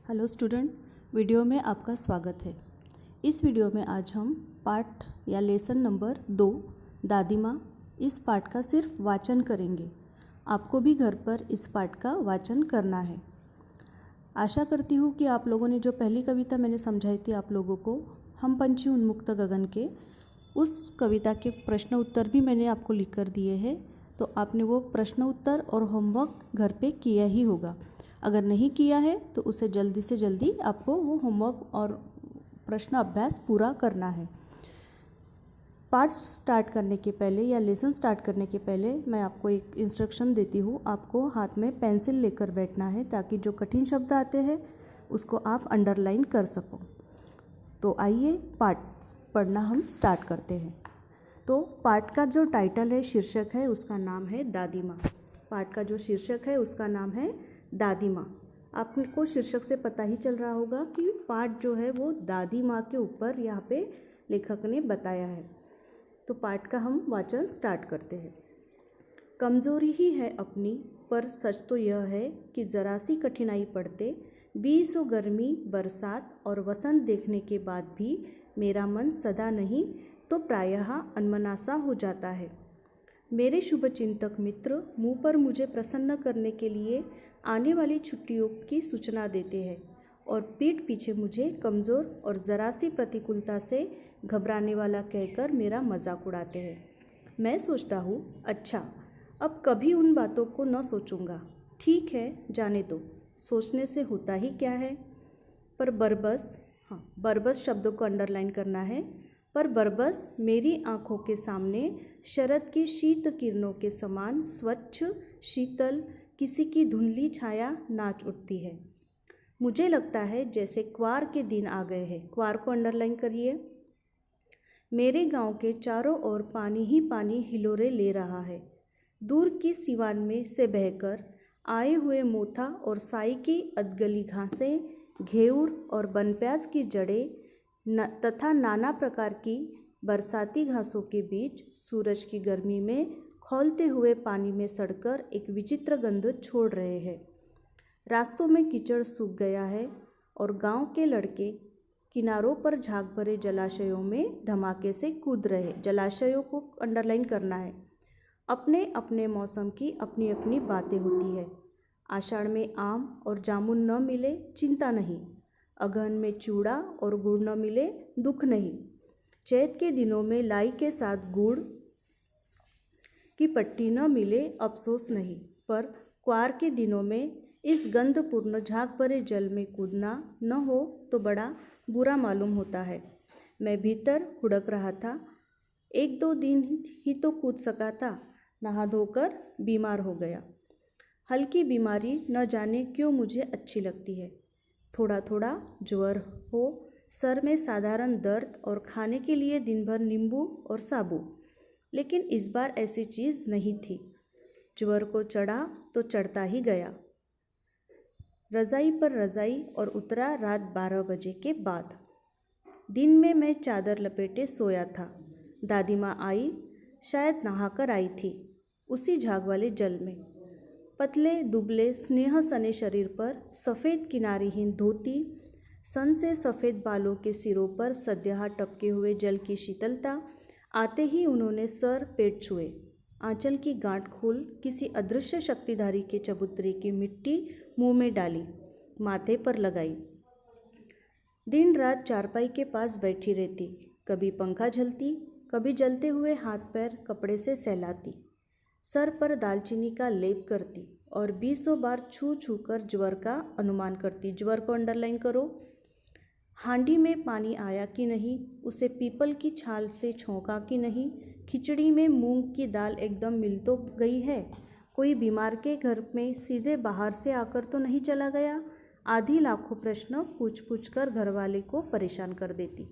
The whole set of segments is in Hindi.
हेलो स्टूडेंट, वीडियो में आपका स्वागत है। इस वीडियो में आज हम पाठ या लेसन नंबर 2 दादी माँ इस पाठ का सिर्फ वाचन करेंगे। आपको भी घर पर इस पाठ का वाचन करना है। आशा करती हूँ कि आप लोगों ने जो पहली कविता मैंने समझाई थी आप लोगों को, हम पंछी उन्मुक्त गगन के, उस कविता के प्रश्न उत्तर भी मैंने आपको लिख कर दिए हैं। तो आपने वो प्रश्न उत्तर और होमवर्क घर पे किया ही होगा। अगर नहीं किया है तो उसे जल्दी से जल्दी आपको वो होमवर्क और प्रश्न अभ्यास पूरा करना है। पाठ स्टार्ट करने के पहले या लेसन स्टार्ट करने के पहले मैं आपको एक इंस्ट्रक्शन देती हूँ। आपको हाथ में पेंसिल लेकर बैठना है ताकि जो कठिन शब्द आते हैं उसको आप अंडरलाइन कर सको। तो आइए पाठ पढ़ना हम स्टार्ट करते हैं। तो पाठ का जो टाइटल है, शीर्षक है, उसका नाम है दादी माँ। पाठ का जो शीर्षक है उसका नाम है दादी माँ। आपको शीर्षक से पता ही चल रहा होगा कि पाठ जो है वो दादी माँ के ऊपर यहाँ पे लेखक ने बताया है। तो पाठ का हम वाचन स्टार्ट करते हैं। कमज़ोरी ही है अपनी, पर सच तो यह है कि ज़रा सी कठिनाई पड़ते, बीसों गर्मी, बरसात और वसंत देखने के बाद भी मेरा मन सदा नहीं तो प्रायः अनमना-सा हो जाता है। मेरे शुभचिंतक मित्र मुँह पर मुझे प्रसन्न करने के लिए आने वाली छुट्टियों की सूचना देते हैं और पीठ पीछे मुझे कमज़ोर और ज़रा सी प्रतिकूलता से घबराने वाला कहकर मेरा मजाक उड़ाते हैं। मैं सोचता हूँ, अच्छा, अब कभी उन बातों को न सोचूंगा। ठीक है, जाने दो, सोचने से होता ही क्या है। पर बरबस, बरबस शब्दों को अंडरलाइन करना है। पर बरबस मेरी आँखों के सामने शरद की शीत किरणों के समान स्वच्छ, शीतल, किसी की धुंधली छाया नाच उठती है। मुझे लगता है जैसे क्वार के दिन आ गए हैं। क्वार को अंडरलाइन करिए। मेरे गांव के चारों ओर पानी ही पानी हिलोरे ले रहा है। दूर की सिवान में से बहकर आए हुए मोथा और साई की अधगली घासें, घेऊर और बनप्याज की जड़ें तथा नाना प्रकार की बरसाती घासों के बीच सूरज की गर्मी में खौलते हुए पानी में सड़कर एक विचित्र गंध छोड़ रहे हैं। रास्तों में कीचड़ सूख गया है और गांव के लड़के किनारों पर झाग भरे जलाशयों में धमाके से कूद रहे। जलाशयों को अंडरलाइन करना है। अपने अपने मौसम की अपनी अपनी बातें होती है। आषाढ़ में आम और जामुन न मिले, चिंता नहीं। अगहन में चूड़ा और गुड़ न मिले, दुख नहीं। चैत के दिनों में लाई के साथ गुड़ की पट्टी न मिले, अफसोस नहीं। पर क्वार के दिनों में इस गंधपूर्ण झाग भरे जल में कूदना न हो तो बड़ा बुरा मालूम होता है। मैं भीतर हुड़क रहा था। 1-2 दिन ही तो कूद सका था। नहा धोकर बीमार हो गया। हल्की बीमारी न जाने क्यों मुझे अच्छी लगती है। थोड़ा थोड़ा ज्वर हो, सर में साधारण दर्द और खाने के लिए दिन भर नींबू और साबू। लेकिन इस बार ऐसी चीज़ नहीं थी। ज्वर को चढ़ा तो चढ़ता ही गया। रज़ाई पर रज़ाई और उतरा रात 12 बजे के बाद। दिन में मैं चादर लपेटे सोया था। दादी माँ आई, शायद नहाकर आई थी, उसी झाग वाले जल में। पतले दुबले स्नेह सने शरीर पर सफ़ेद किनारीहीन धोती, सन से सफ़ेद बालों के सिरों पर सद्यहा टपके हुए जल की शीतलता। आते ही उन्होंने सर पेट छुए, आंचल की गांठ खोल किसी अदृश्य शक्तिधारी के चबूतरे की मिट्टी मुंह में डाली, माथे पर लगाई। दिन रात चारपाई के पास बैठी रहती, कभी पंखा झलती, कभी जलते हुए हाथ पैर कपड़े से सहलाती, सर पर दालचीनी का लेप करती और 20 बार छू छू कर ज्वर का अनुमान करती। ज्वर को अंडरलाइन करो। हांडी में पानी आया कि नहीं, उसे पीपल की छाल से छोंका कि नहीं, खिचड़ी में मूंग की दाल एकदम मिल तो गई है, कोई बीमार के घर में सीधे बाहर से आकर तो नहीं चला गया। आधी लाखों प्रश्न पूछ पूछ कर घरवाले को परेशान कर देती।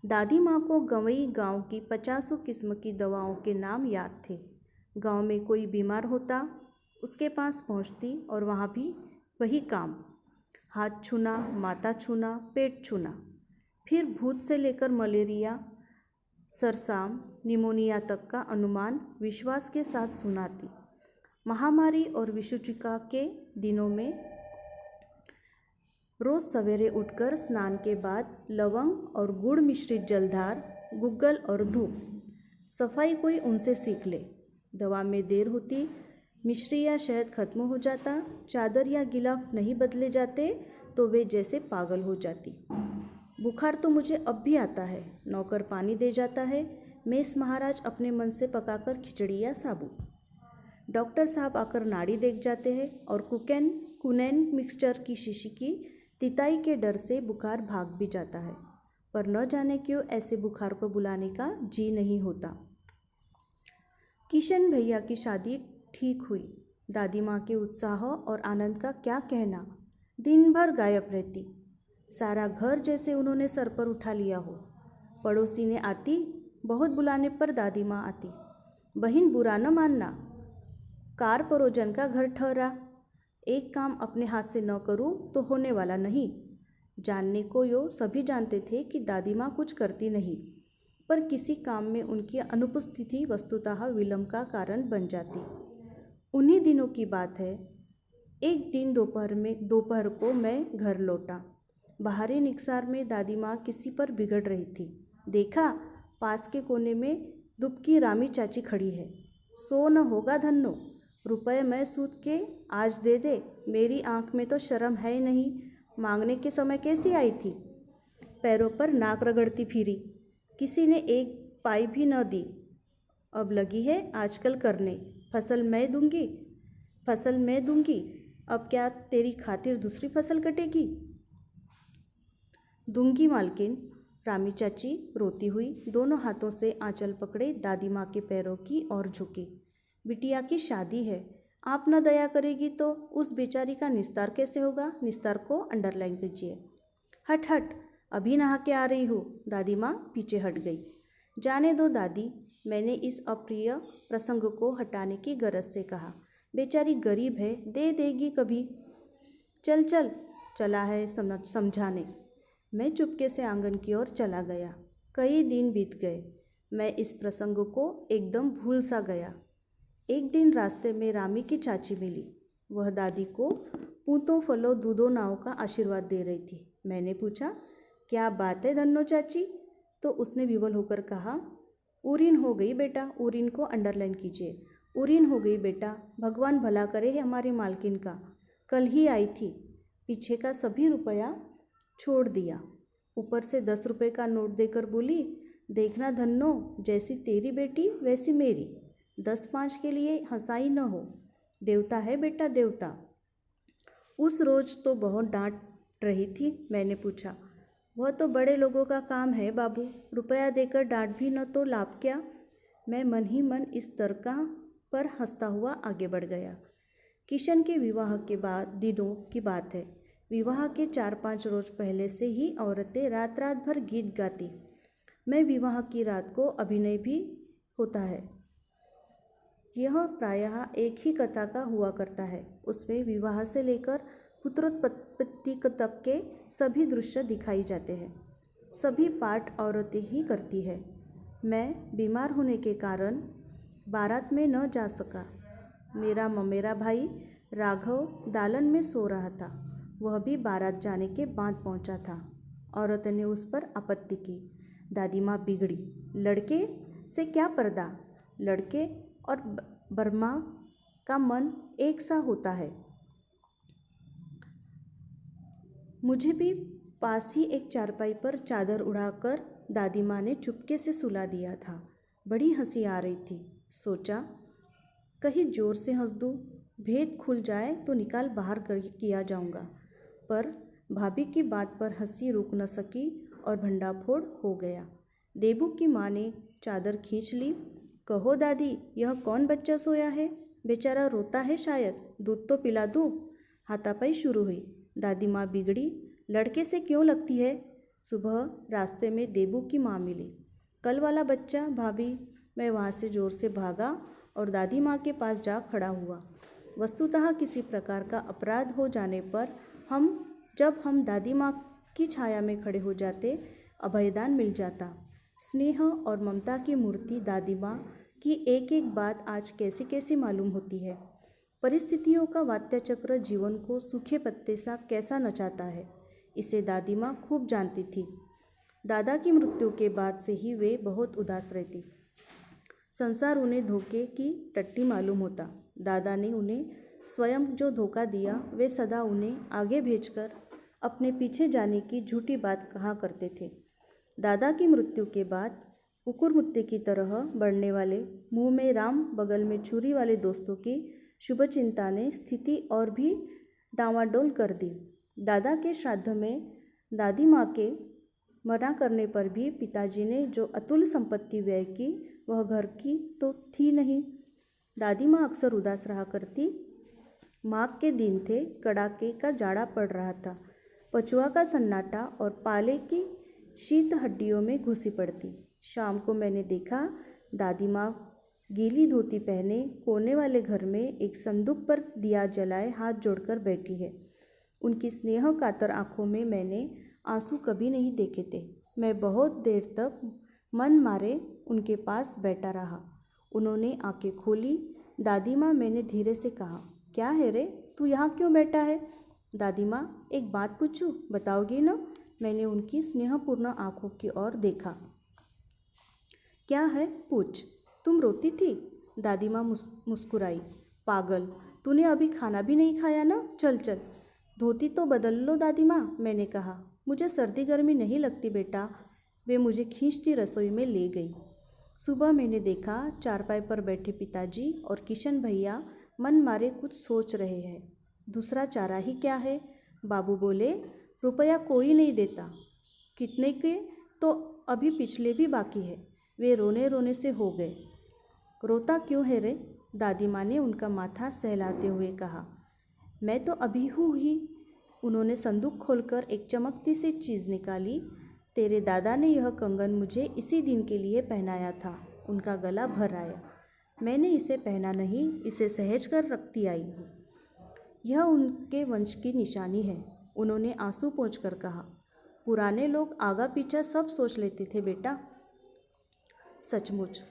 दादी माँ को गंवई गांव की 50 किस्म की दवाओं के नाम याद थे। गांव में कोई बीमार होता, उसके पास पहुँचती और वहाँ भी वही काम, हाथ छूना, माथा छूना, पेट छूना। फिर भूत से लेकर मलेरिया, सरसाम, निमोनिया तक का अनुमान विश्वास के साथ सुनाती। महामारी और विषुचिका के दिनों में रोज़ सवेरे उठकर स्नान के बाद लवंग और गुड़ मिश्रित जलधार, गुग्गल और धूप। सफाई कोई उनसे सीख ले। दवा में देर होती, मिश्री या शहद खत्म हो जाता, चादर या गिलाफ नहीं बदले जाते तो वे जैसे पागल हो जाती। बुखार तो मुझे अब भी आता है। नौकर पानी दे जाता है, मेस महाराज अपने मन से पकाकर खिचड़ी या साबू। डॉक्टर साहब आकर नाड़ी देख जाते हैं और कुनैन मिक्सचर की शीशी की तिताई के डर से बुखार भाग भी जाता है। पर न जाने क्यों ऐसे बुखार को बुलाने का जी नहीं होता। किशन भैया की शादी ठीक हुई। दादी माँ के उत्साह और आनंद का क्या कहना। दिन भर गायब रहती। सारा घर जैसे उन्होंने सर पर उठा लिया हो। पड़ोसी ने आती, बहुत बुलाने पर दादी माँ आती। बहन बुरा न मानना, कार परोजन का घर ठहरा। एक काम अपने हाथ से न करूँ तो होने वाला नहीं। जानने को यो सभी जानते थे कि दादी माँ कुछ करती नहीं, पर किसी काम में उनकी अनुपस्थिति वस्तुतः विलंब का कारण बन जाती। उन्हीं दिनों की बात है। एक दिन दोपहर को मैं घर लौटा। बाहरी निकसार में दादी माँ किसी पर बिगड़ रही थी। देखा, पास के कोने में दुबकी रामी चाची खड़ी है। सो न होगा धन्नो, रुपए मैं सूद के आज दे दे। मेरी आंख में तो शर्म है ही नहीं। मांगने के समय कैसी आई थी। पैरों पर नाक रगड़ती फिरी। किसी ने एक पाई भी न दी। अब लगी है आजकल करने, फसल मैं दूंगी। अब क्या तेरी खातिर दूसरी फसल कटेगी। दूंगी मालकिन। रामी चाची रोती हुई दोनों हाथों से आंचल पकड़े दादी माँ के पैरों की ओर झुकी। बिटिया की शादी है, आप न दया करेगी तो उस बेचारी का निस्तार कैसे होगा। निस्तार को अंडरलाइन कीजिए। हट हट, अभी नहा के आ रही हूँ। दादी माँ पीछे हट गई। जाने दो दादी, मैंने इस अप्रिय प्रसंग को हटाने की गरज से कहा। बेचारी गरीब है, दे देगी कभी। चल चल, चला है समझाने। मैं चुपके से आंगन की ओर चला गया। कई दिन बीत गए। मैं इस प्रसंग को एकदम भूल सा गया। एक दिन रास्ते में रामी की चाची मिली। वह दादी को पूतों फलों दूधों नाव का आशीर्वाद दे रही थी। मैंने पूछा, क्या बात है धन्नो चाची। तो उसने विवल होकर कहा, उरीन हो गई बेटा। उरीन को अंडरलाइन कीजिए। उरीन हो गई बेटा, भगवान भला करे हमारी मालकिन का। कल ही आई थी, पीछे का सभी रुपया छोड़ दिया। ऊपर से 10 रुपये का नोट देकर बोली, देखना धन्नो, जैसी तेरी बेटी वैसी मेरी। 10-5 के लिए हंसाई न हो। देवता है बेटा, देवता। उस रोज तो बहुत डांट रही थी। मैंने पूछा, वह तो बड़े लोगों का काम है बाबू, रुपया देकर डांट भी न तो लाभ क्या। मैं मन ही मन इस तर्क पर हंसता हुआ आगे बढ़ गया। किशन के विवाह के बाद दिनों की बात है। विवाह के 4-5 रोज पहले से ही औरतें रात रात भर गीत गाती। मैं विवाह की रात को अभिनय भी होता है। यह प्रायः एक ही कथा का हुआ करता है। उसमें विवाह से लेकर पुत्रोत्पत्ति तक के सभी दृश्य दिखाई जाते हैं। सभी पाठ औरतें ही करती है। मैं बीमार होने के कारण बारात में न जा सका। मेरा ममेरा भाई राघव दालन में सो रहा था। वह भी बारात जाने के बाद पहुंचा था। औरत ने उस पर आपत्ति की। दादी माँ बिगड़ी। लड़के से क्या पर्दा। लड़के और बर्मा का मन एक सा होता है। मुझे भी पास ही एक चारपाई पर चादर उड़ाकर दादी माँ ने चुपके से सुला दिया था। बड़ी हंसी आ रही थी। सोचा, कहीं जोर से हंस दूँ, भेद खुल जाए तो निकाल बाहर किया जाऊंगा। पर भाभी की बात पर हंसी रुक न सकी और भंडाफोड़ हो गया। देबू की माँ ने चादर खींच ली। कहो दादी, यह कौन बच्चा सोया है। बेचारा रोता है शायद, दूध तो पिला दूँ। हाथापाई शुरू हुई। दादी माँ बिगड़ी। लड़के से क्यों लगती है। सुबह रास्ते में देबू की माँ मिली। कल वाला बच्चा भाभी। मैं वहाँ से जोर से भागा और दादी माँ के पास जा खड़ा हुआ। वस्तुतः किसी प्रकार का अपराध हो जाने पर जब हम दादी माँ की छाया में खड़े हो जाते, अभयदान मिल जाता। स्नेह और ममता की मूर्ति दादी माँ की एक एक बात आज कैसी कैसी मालूम होती है। परिस्थितियों का वात्याचक्र जीवन को सूखे पत्ते सा कैसा नचाता है। इसे दादी माँ खूब जानती थी। दादा की मृत्यु के बाद से ही वे बहुत उदास रहती। संसार उन्हें धोखे की टट्टी मालूम होता। दादा ने उन्हें स्वयं जो धोखा दिया वे सदा उन्हें आगे भेजकर अपने पीछे जाने की झूठी बात कहा करते थे। दादा की मृत्यु के बाद कुकुरमुत्ते की तरह बढ़ने वाले, मुंह में राम बगल में छुरी वाले दोस्तों की शुभचिंता ने स्थिति और भी डांवाडोल कर दी। दादा के श्राद्ध में दादी माँ के मना करने पर भी पिताजी ने जो अतुल संपत्ति व्यय की वह घर की तो थी नहीं। दादी माँ अक्सर उदास रहा करती। माघ के दिन थे, कड़ाके का जाड़ा पड़ रहा था। पछुआ का सन्नाटा और पाले की शीत हड्डियों में घुसी पड़ती। शाम को मैंने देखा दादी माँ गीली धोती पहने कोने वाले घर में एक संदूक पर दिया जलाए हाथ जोड़कर बैठी है। उनकी स्नेह कातर आँखों में मैंने आंसू कभी नहीं देखे थे। मैं बहुत देर तक मन मारे उनके पास बैठा रहा। उन्होंने आंखें खोली। दादी माँ, मैंने धीरे से कहा, क्या है रे, तू यहाँ क्यों बैठा है? दादी माँ, एक बात पूछूं, बताओगी ना? मैंने उनकी स्नेहपूर्ण आंखों की ओर देखा। क्या है, पूछ। तुम रोती थी? दादी माँ मुस्कुराई। पागल, तूने अभी खाना भी नहीं खाया ना? चल चल, धोती तो बदल लो दादी माँ, मैंने कहा। मुझे सर्दी गर्मी नहीं लगती बेटा। वे मुझे खींचती रसोई में ले गई। सुबह मैंने देखा चारपाई पर बैठे पिताजी और किशन भैया मन मारे कुछ सोच रहे हैं। दूसरा चारा ही क्या है? बाबू बोले, रुपया कोई नहीं देता। कितने के? तो अभी पिछले भी बाकी है। वे रोने रोने से हो गए। रोता क्यों है रे? दादी माँ ने उनका माथा सहलाते हुए कहा। मैं तो अभी हूँ ही। उन्होंने संदूक खोलकर एक चमकती सी चीज़ निकाली। तेरे दादा ने यह कंगन मुझे इसी दिन के लिए पहनाया था। उनका गला भर आया। मैंने इसे पहना नहीं, इसे सहेज कर रखती आई हूँ। यह उनके वंश की निशानी है। उन्होंने आंसू पोंछकर कहा। पुराने लोग आगा पीछा सब सोच लेते थे बेटा। सचमुच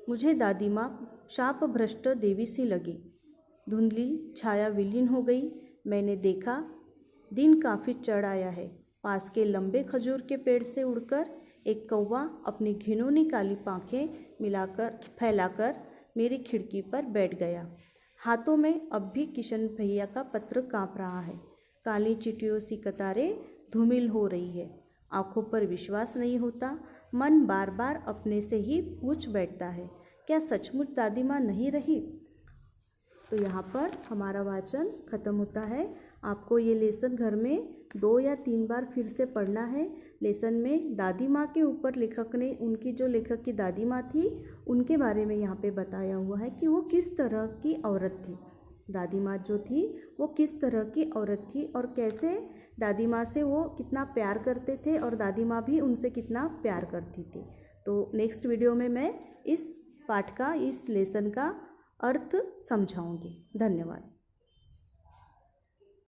मुझे दादी माँ शाप भ्रष्ट देवी सी लगी। धुंधली छाया विलीन हो गई। मैंने देखा दिन काफ़ी चढ़ आया है। पास के लंबे खजूर के पेड़ से उड़कर एक कौवा अपनी घिनौनी काली पाँखें फैलाकर मेरी खिड़की पर बैठ गया। हाथों में अब भी किशन भैया का पत्र काँप रहा है। काली चींटियों सी कतारें धूमिल हो रही है। आंखों पर विश्वास नहीं होता। मन बार बार अपने से ही पूछ बैठता है, क्या सचमुच दादी माँ नहीं रही? तो यहाँ पर हमारा वाचन ख़त्म होता है। आपको ये लेसन घर में 2 या 3 बार फिर से पढ़ना है। लेसन में दादी माँ के ऊपर लेखक ने, उनकी जो लेखक की दादी माँ थी उनके बारे में यहाँ पे बताया हुआ है कि वो किस तरह की औरत थी। दादी माँ जो थी वो किस तरह की औरत थी और कैसे दादी माँ से वो कितना प्यार करते थे और दादी माँ भी उनसे कितना प्यार करती थी। तो नेक्स्ट वीडियो में मैं इस पाठ का, इस लेसन का अर्थ समझाऊंगी। धन्यवाद।